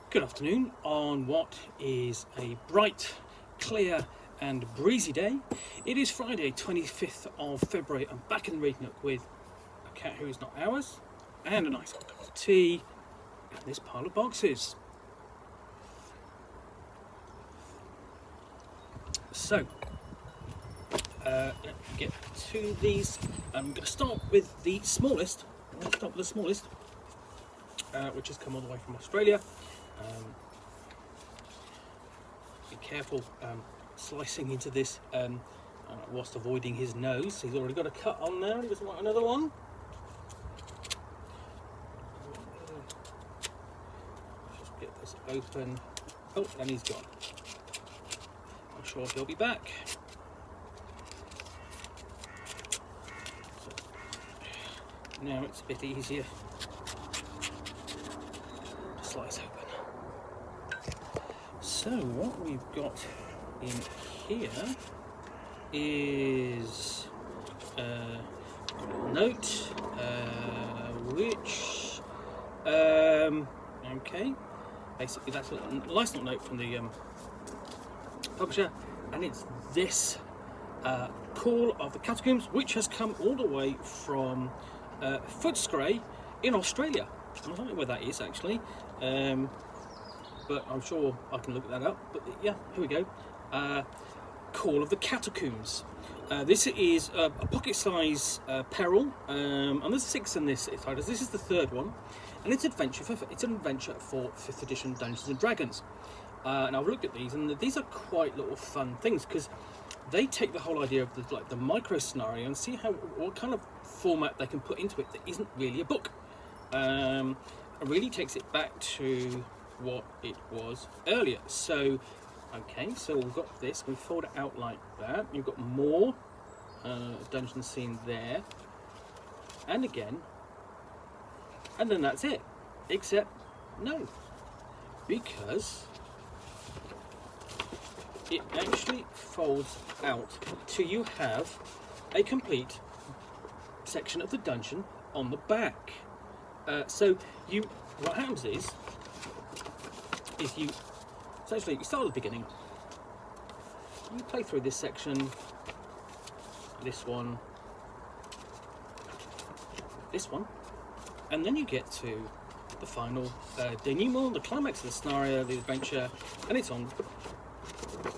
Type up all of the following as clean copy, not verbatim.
Good afternoon on what is a bright, clear and breezy day. It is Friday 25th of February. I'm back in the Nook with a cat who is not ours and a nice cup of tea and this pile of boxes. So, let's get to these. I'm going to start with the smallest. Which has come all the way from Australia. Be careful slicing into this whilst avoiding his nose. He's already got a cut on there. He doesn't want another one. Just get this open. Oh, and he's gone. I'm sure he'll be back. So, now it's a bit easier to slice open. So what we've got in here is a little note, which, okay, basically that's a nice little note from the publisher, and it's this Call of the Catacombs, which has come all the way from Footscray in Australia. I don't know where that is actually. But I'm sure I can look that up. But yeah, here we go. Call of the Catacombs. This is a pocket size peril, and there's 6 in this title. This is the 3rd one, and it's an adventure for 5th edition Dungeons and Dragons. And I've looked at these, and these are quite little fun things because they take the whole idea of the micro scenario and see what kind of format they can put into it that isn't really a book. It really takes it back to what it was earlier. So okay, so we've got this, we fold it out like that, you've got more dungeon scene there and again, and then that's it, except no, because it actually folds out till you have a complete section of the dungeon on the back. So what happens is you essentially start at the beginning, you play through this section, this one, and then you get to the final denouement, the climax of the scenario, the adventure, and it's on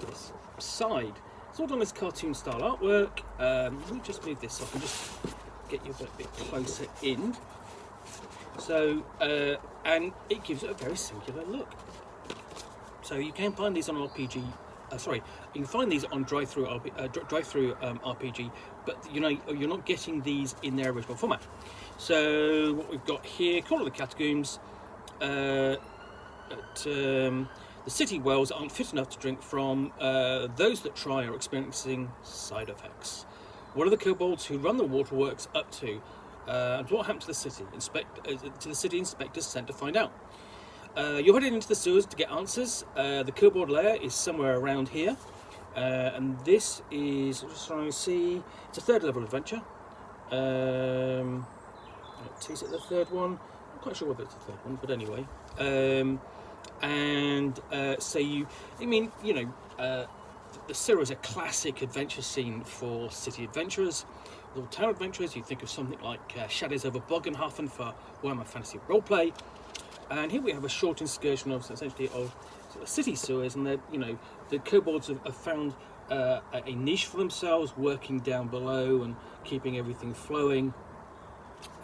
this side. It's all done this cartoon style artwork. Let me just move this off and just get you a bit closer in. So, and it gives it a very singular look. So you can find these on RPG. You can find these on drive-through RPG, but you're not getting these in their original format. So what we've got here: Call of the Catacombs. The city wells aren't fit enough to drink from. Those that try are experiencing side effects. What are the kobolds who run the waterworks up to? And what happened to the city? To the city inspectors sent to find out. You're headed into the sewers to get answers. The kobold lair is somewhere around here, and this is, I'm just trying to see, it's a 3rd level adventure. Is it the 3rd one? I'm not quite sure whether it's the 3rd one, but anyway. The sewer is a classic adventure scene for city adventurers. With town adventurers, you think of something like Shadows over Bogenhafen for Warhammer Fantasy Roleplay. And here we have a short excursion of essentially of city sewers, and the kobolds have found a niche for themselves, working down below and keeping everything flowing,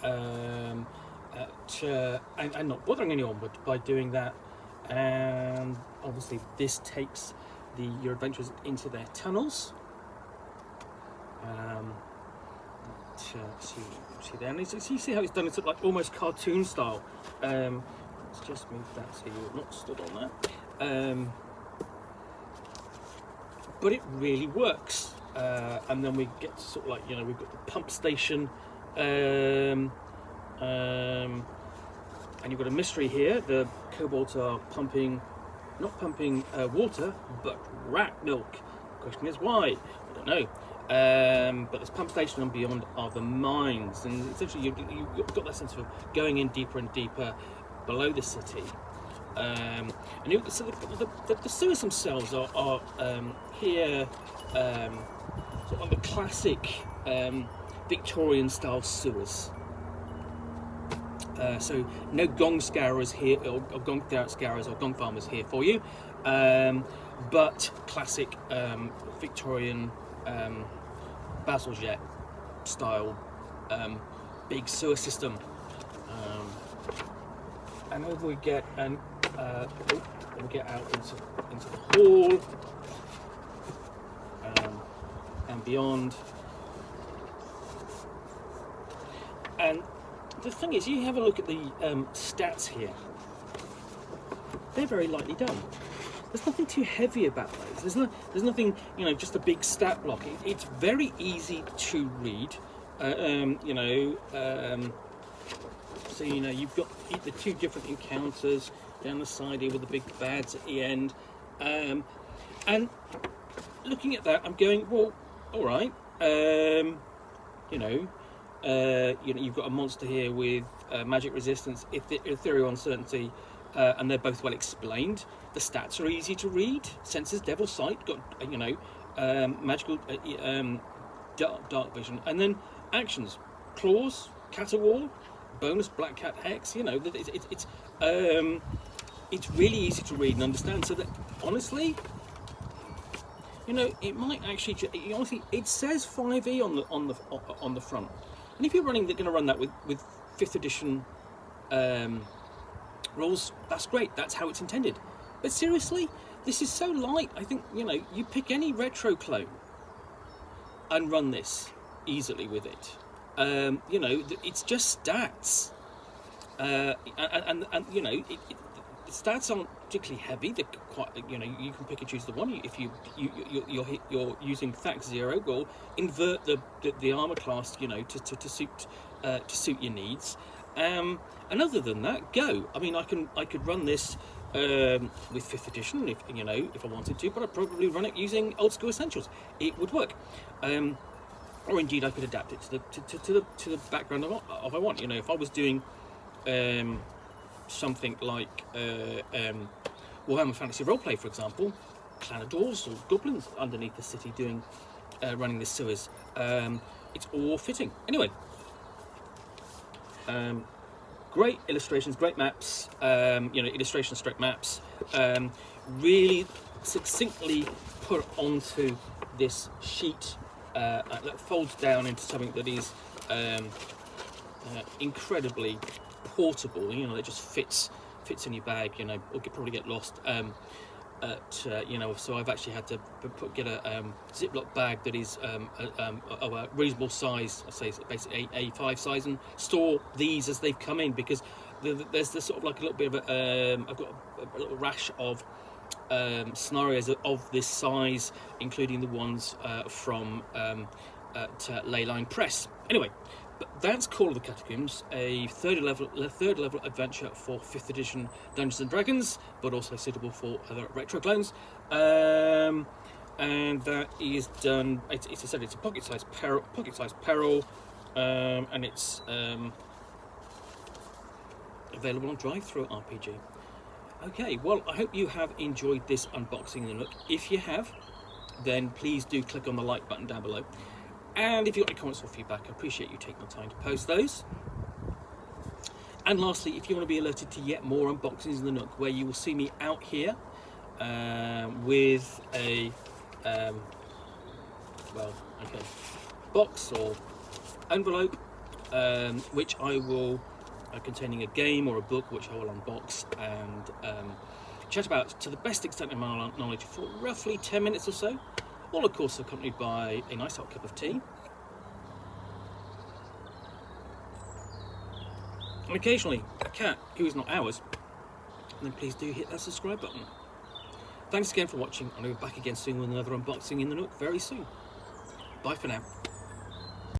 and not bothering anyone by doing that. And obviously, this takes your adventurers into their tunnels. See there, and you see how it's done. It's like almost cartoon style. Let's just move that so you're not stood on that. But it really works. And then we get to we've got the pump station, and you've got a mystery here. The kobolds are not pumping water, but rat milk. The question is why? I don't know. But this pump station and beyond are the mines, and essentially you've got that sense of going in deeper and deeper below the city. And so the sewers themselves are here sort of the classic Victorian style sewers. So no gong scourers here, or gong scourers or gong farmers here for you, but classic Victorian basil jet style big sewer system. And over we get, and we get out into the hall and beyond. And the thing is, you have a look at the stats here. They're very lightly done. There's nothing too heavy about those. There's nothing, you know, just a big stat block. It's very easy to read. So you know, you've got the two different encounters down the side here with the big bads at the end, and looking at that, I'm going, well, all right. You've got a monster here with magic resistance, ethereal uncertainty, and they're both well explained. The stats are easy to read. Senses, devil sight, got magical dark vision, and then actions, claws, caterwaul, bonus black cat hex. You know, it's really easy to read and understand. So that honestly, you know, it might actually honestly, it says 5e on the front. And if you're going to run that with 5th edition rules, that's great. That's how it's intended. But seriously, this is so light. I think, you know, you pick any retro clone and run this easily with it. You know, it's just stats, and you know, the stats aren't particularly heavy. They're quite, you know, you can pick and choose the one. If you're using Thax 0, well, invert the armor class, you know, to suit your needs. And other than that, go. I mean, I could run this with 5th edition if I wanted to, but I'd probably run it using old school essentials. It would work. Or indeed, I could adapt it to the background of I want. You know, if I was doing something like Warhammer Fantasy Roleplay, for example, clan of dwarves or goblins underneath the city doing running the sewers, it's all fitting. Anyway, great illustrations, great maps. Illustration stroke maps, really succinctly put onto this sheet. That folds down into something that is incredibly portable. You know, it just fits in your bag. You know, or could probably get lost. So I've actually had to get a Ziploc bag that is of a reasonable size. I say it's basically A5 size, and store these as they've come in, because there's sort of like a little bit of I've got a little rash of scenarios of this size, including the ones from Leyline Press. Anyway, but that's Call of the Catacombs, a third level adventure for 5th edition Dungeons and Dragons, but also suitable for other retro clones. And that is done. It's a Pocket Sized Peril, and it's available on Drive-Thru RPG. Okay, well, I hope you have enjoyed this unboxing in the Nook. If you have, then please do click on the like button down below. And if you've got any comments or feedback, I appreciate you taking the time to post those. And lastly, if you want to be alerted to yet more unboxings in the Nook, where you will see me out here with a box or envelope, which I will containing a game or a book, which I will unbox and chat about to the best extent of my knowledge for roughly 10 minutes or so, all of course accompanied by a nice hot cup of tea and occasionally a cat who is not ours. And then please do hit that subscribe button. Thanks again for watching, and I'll be back again soon with another unboxing in the Nook very soon. Bye for now.